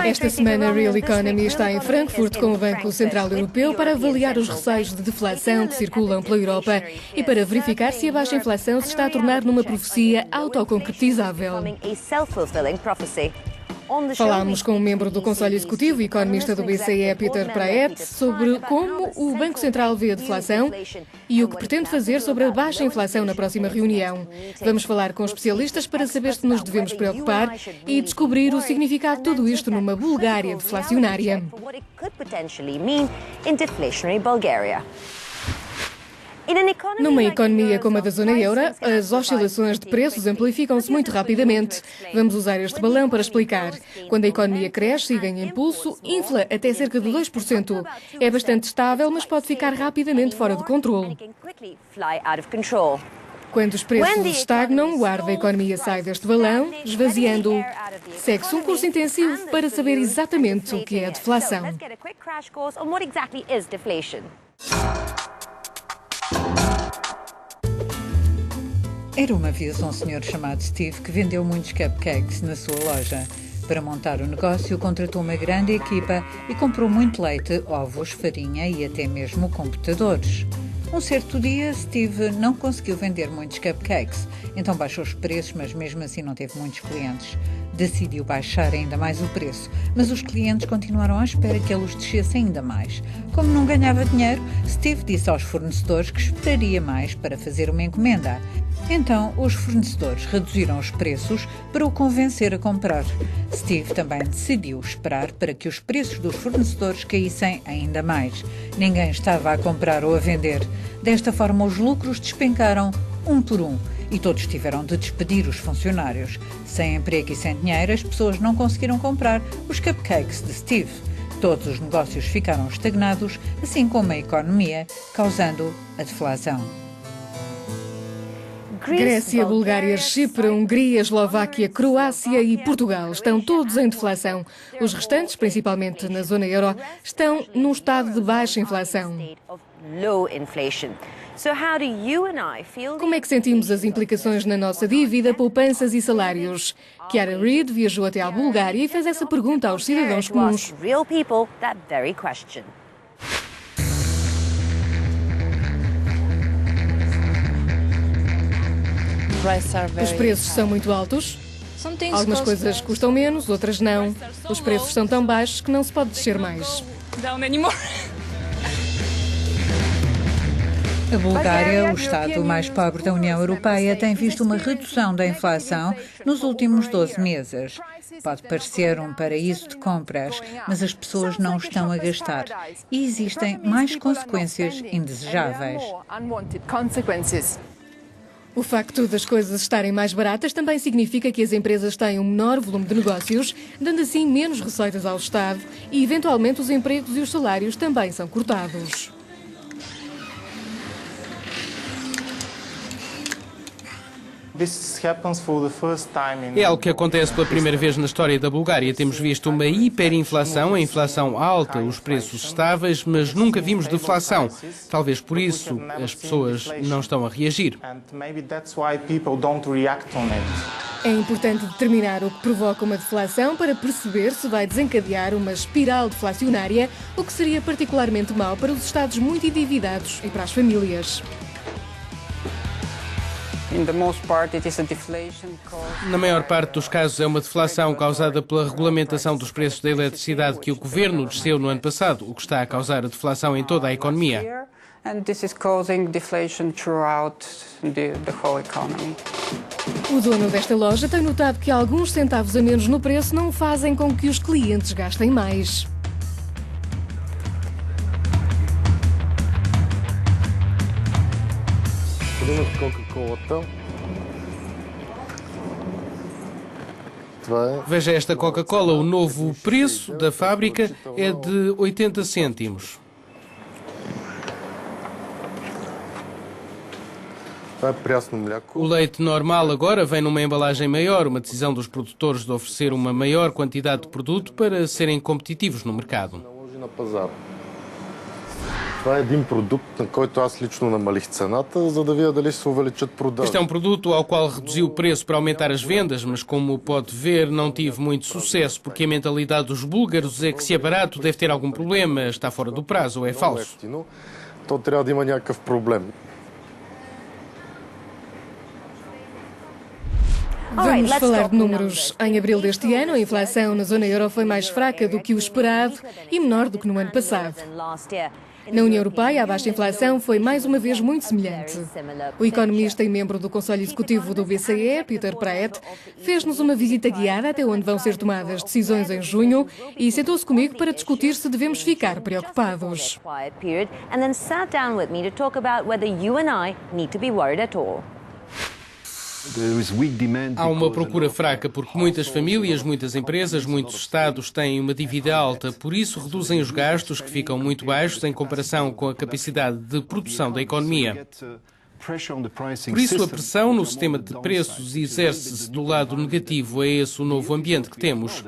Esta semana, a Real Economy está em Frankfurt com o Banco Central Europeu para avaliar os receios de deflação que circulam pela Europa e para verificar se a baixa inflação se está a tornar numa profecia autoconcretizável. Falámos com um membro do Conselho Executivo e economista do BCE, Peter Praet, sobre como o Banco Central vê a deflação e o que pretende fazer sobre a baixa inflação na próxima reunião. Vamos falar com especialistas para saber se nos devemos preocupar e descobrir o significado de tudo isto numa Bulgária deflacionária. Numa economia como a da zona euro, as oscilações de preços amplificam-se muito rapidamente. Vamos usar este balão para explicar. Quando a economia cresce e ganha impulso, infla até cerca de 2%. É bastante estável, mas pode ficar rapidamente fora de controle. Quando os preços estagnam, o ar da economia sai deste balão, esvaziando-o. Segue-se um curso intensivo para saber exatamente o que é a deflação. Era uma vez um senhor chamado Steve que vendeu muitos cupcakes na sua loja. Para montar o negócio, contratou uma grande equipa e comprou muito leite, ovos, farinha e até mesmo computadores. Um certo dia, Steve não conseguiu vender muitos cupcakes, então baixou os preços, mas mesmo assim não teve muitos clientes. Decidiu baixar ainda mais o preço, mas os clientes continuaram à espera que ele os descesse ainda mais. Como não ganhava dinheiro, Steve disse aos fornecedores que esperaria mais para fazer uma encomenda. Então, os fornecedores reduziram os preços para o convencer a comprar. Steve também decidiu esperar para que os preços dos fornecedores caíssem ainda mais. Ninguém estava a comprar ou a vender. Desta forma, os lucros despencaram um por um e todos tiveram de despedir os funcionários. Sem emprego e sem dinheiro, as pessoas não conseguiram comprar os cupcakes de Steve. Todos os negócios ficaram estagnados, assim como a economia, causando a deflação. Grécia, Bulgária, Chipre, Hungria, Eslováquia, Croácia e Portugal estão todos em deflação. Os restantes, principalmente na zona euro, estão num estado de baixa inflação. Como é que sentimos as implicações na nossa dívida, poupanças e salários? Chiara Reid viajou até à Bulgária e fez essa pergunta aos cidadãos comuns. Os preços são muito altos. Algumas coisas custam menos, outras não. Os preços são tão baixos que não se pode descer mais. A Bulgária, o Estado mais pobre da União Europeia, tem visto uma redução da inflação nos últimos 12 meses. Pode parecer um paraíso de compras, mas as pessoas não estão a gastar. E existem mais consequências indesejáveis. O facto das coisas estarem mais baratas também significa que as empresas têm um menor volume de negócios, dando assim menos receitas ao Estado e, eventualmente, os empregos e os salários também são cortados. É algo que acontece pela primeira vez na história da Bulgária. Temos visto uma hiperinflação, a inflação alta, os preços estáveis, mas nunca vimos deflação. Talvez por isso as pessoas não estão a reagir. É importante determinar o que provoca uma deflação para perceber se vai desencadear uma espiral deflacionária, o que seria particularmente mau para os Estados muito endividados e para as famílias. Na maior parte dos casos é uma deflação causada pela regulamentação dos preços da eletricidade que o governo desceu no ano passado, o que está a causar a deflação em toda a economia. O dono desta loja tem notado que alguns centavos a menos no preço não fazem com que os clientes gastem mais. Veja esta Coca-Cola, o novo preço da fábrica é de 80 cêntimos. O leite normal agora vem numa embalagem maior, uma decisão dos produtores de oferecer uma maior quantidade de produto para serem competitivos no mercado. Este é um produto ao qual reduzi o preço para aumentar as vendas, mas como pode ver, não tive muito sucesso, porque a mentalidade dos búlgaros é que se é barato deve ter algum problema, está fora do prazo ou é falso. Então terá de има някакъв проблем. Vamos falar de números. Em abril deste ano, a inflação na zona euro foi mais fraca do que o esperado e menor do que no ano passado. Na União Europeia, a baixa inflação foi mais uma vez muito semelhante. O economista e membro do Conselho Executivo do BCE, Peter Praet, fez-nos uma visita guiada até onde vão ser tomadas decisões em junho e sentou-se comigo para discutir se devemos ficar preocupados. Há uma procura fraca porque muitas famílias, muitas empresas, muitos Estados têm uma dívida alta, por isso reduzem os gastos que ficam muito baixos em comparação com a capacidade de produção da economia. Por isso, a pressão no sistema de preços exerce-se do lado negativo. É esse o novo ambiente que temos.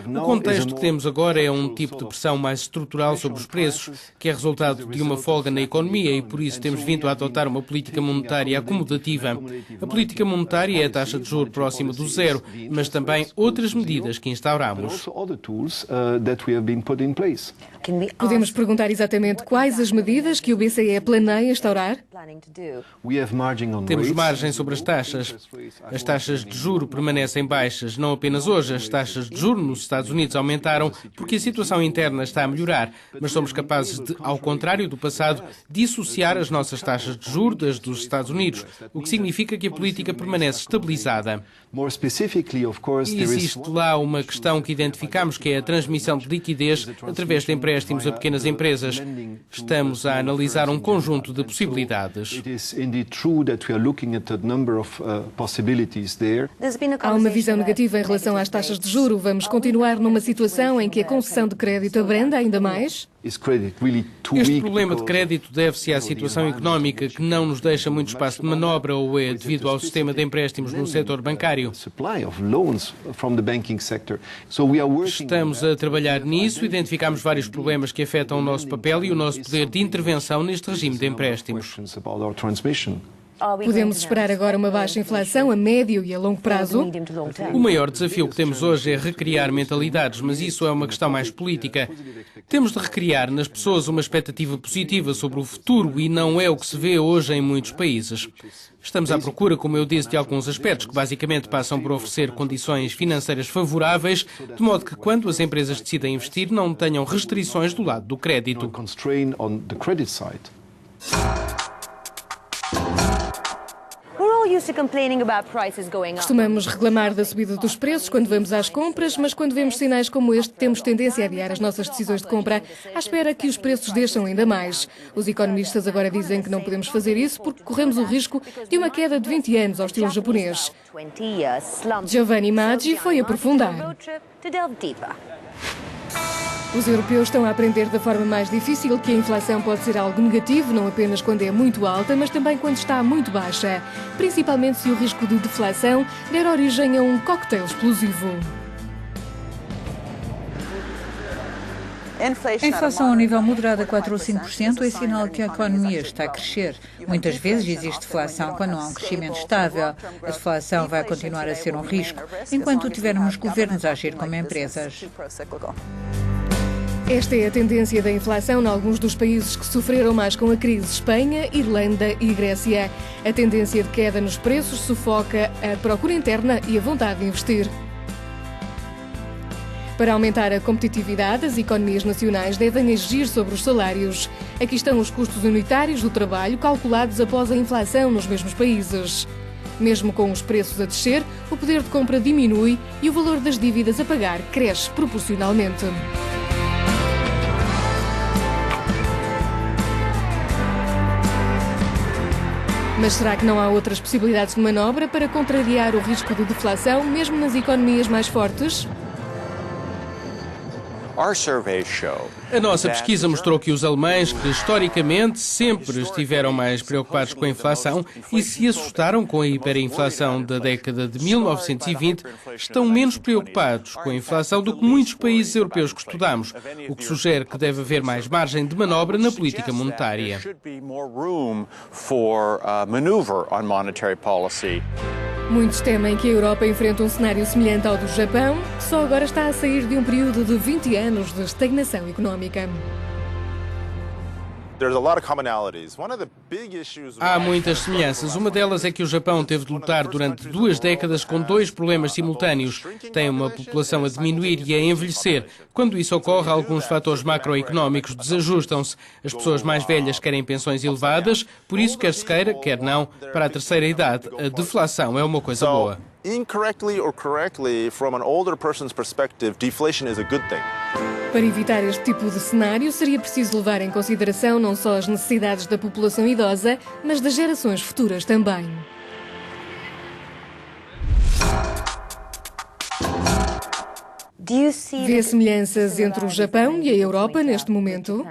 O contexto que temos agora é um tipo de pressão mais estrutural sobre os preços, que é resultado de uma folga na economia e, por isso, temos vindo a adotar uma política monetária acomodativa. A política monetária é a taxa de juros próxima do zero, mas também outras medidas que instauramos. Podemos perguntar exatamente quais as medidas que o BCE planeia instaurar? Temos margem sobre as taxas. As taxas de juro permanecem baixas, não apenas hoje. As taxas de juro nos Estados Unidos aumentaram porque a situação interna está a melhorar, mas somos capazes de, ao contrário do passado, dissociar as nossas taxas de juro das dos Estados Unidos, o que significa que a política permanece estabilizada. E existe lá uma questão que identificamos, que é a transmissão de liquidez através de empréstimos a pequenas empresas. Estamos a analisar um conjunto de possibilidades. Há uma visão negativa em relação às taxas de juro. Vamos continuar numa situação em que a concessão de crédito abranda ainda mais? Este problema de crédito deve-se à situação económica que não nos deixa muito espaço de manobra ou é devido ao sistema de empréstimos no setor bancário. Estamos a trabalhar nisso, identificamos vários problemas que afetam o nosso papel e o nosso poder de intervenção neste regime de empréstimos. Podemos esperar agora uma baixa inflação a médio e a longo prazo? O maior desafio que temos hoje é recriar mentalidades, mas isso é uma questão mais política. Temos de recriar nas pessoas uma expectativa positiva sobre o futuro e não é o que se vê hoje em muitos países. Estamos à procura, como eu disse, de alguns aspectos que basicamente passam por oferecer condições financeiras favoráveis, de modo que quando as empresas decidem investir não tenham restrições do lado do crédito. Costumamos reclamar da subida dos preços quando vamos às compras, mas quando vemos sinais como este, temos tendência a adiar as nossas decisões de compra à espera que os preços desçam ainda mais. Os economistas agora dizem que não podemos fazer isso porque corremos o risco de uma queda de 20 anos ao estilo japonês. Giovanni Maggi foi aprofundar. Os europeus estão a aprender da forma mais difícil que a inflação pode ser algo negativo, não apenas quando é muito alta, mas também quando está muito baixa, principalmente se o risco de deflação der origem a um cocktail explosivo. A inflação a um nível moderado a 4 ou 5% é sinal que a economia está a crescer. Muitas vezes existe deflação quando não há um crescimento estável. A deflação vai continuar a ser um risco, enquanto tivermos governos a agir como empresas. Esta é a tendência da inflação em alguns dos países que sofreram mais com a crise: Espanha, Irlanda e Grécia. A tendência de queda nos preços sufoca a procura interna e a vontade de investir. Para aumentar a competitividade, as economias nacionais devem agir sobre os salários. Aqui estão os custos unitários do trabalho calculados após a inflação nos mesmos países. Mesmo com os preços a descer, o poder de compra diminui e o valor das dívidas a pagar cresce proporcionalmente. Mas será que não há outras possibilidades de manobra para contrariar o risco de deflação, mesmo nas economias mais fortes? A nossa pesquisa mostrou que os alemães, que historicamente sempre estiveram mais preocupados com a inflação e se assustaram com a hiperinflação da década de 1920, estão menos preocupados com a inflação do que muitos países europeus que estudamos, o que sugere que deve haver mais margem de manobra na política monetária. Muitos temem que a Europa enfrente um cenário semelhante ao do Japão, que só agora está a sair de um período de 20 anos de estagnação económica. Há muitas semelhanças. Uma delas é que o Japão teve de lutar durante 2 décadas com 2 problemas simultâneos. Tem uma população a diminuir e a envelhecer. Quando isso ocorre, alguns fatores macroeconómicos desajustam-se. As pessoas mais velhas querem pensões elevadas, por isso, quer se queira, quer não, para a terceira idade, a deflação é uma coisa boa. Incorrectly or correctly, from an older person's perspective, deflation is a good thing. Para evitar este tipo de cenário, seria preciso levar em consideração não só as necessidades da população idosa, mas das gerações futuras também. Vê semelhanças entre o Japão e a Europa neste momento?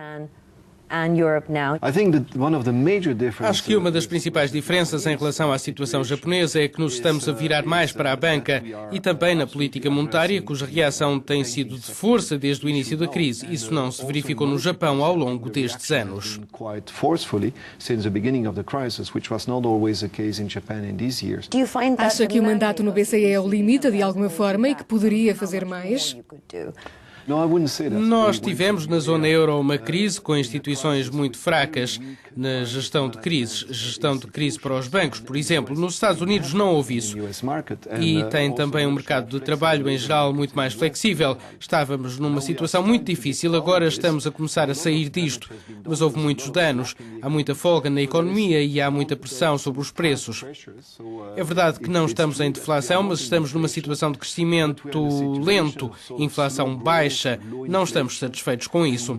Acho que uma das principais diferenças em relação à situação japonesa é que nos estamos a virar mais para a banca e também na política monetária, cuja reação tem sido de força desde o início da crise. Isso não se verificou no Japão ao longo destes anos. Acha que o mandato no BCE é o limite de alguma forma e que poderia fazer mais? Nós tivemos na zona euro uma crise com instituições muito fracas na gestão de crise para os bancos, por exemplo. Nos Estados Unidos não houve isso. E tem também um mercado de trabalho em geral muito mais flexível. Estávamos numa situação muito difícil, agora estamos a começar a sair disto. Mas houve muitos danos, há muita folga na economia e há muita pressão sobre os preços. É verdade que não estamos em deflação, mas estamos numa situação de crescimento lento, inflação baixa. Não estamos satisfeitos com isso.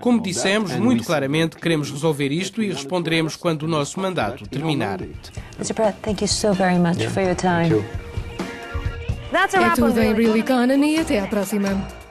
Como dissemos, muito claramente, queremos resolver isto e responderemos quando o nosso mandato terminar. É tudo em Real Economy. Até à próxima.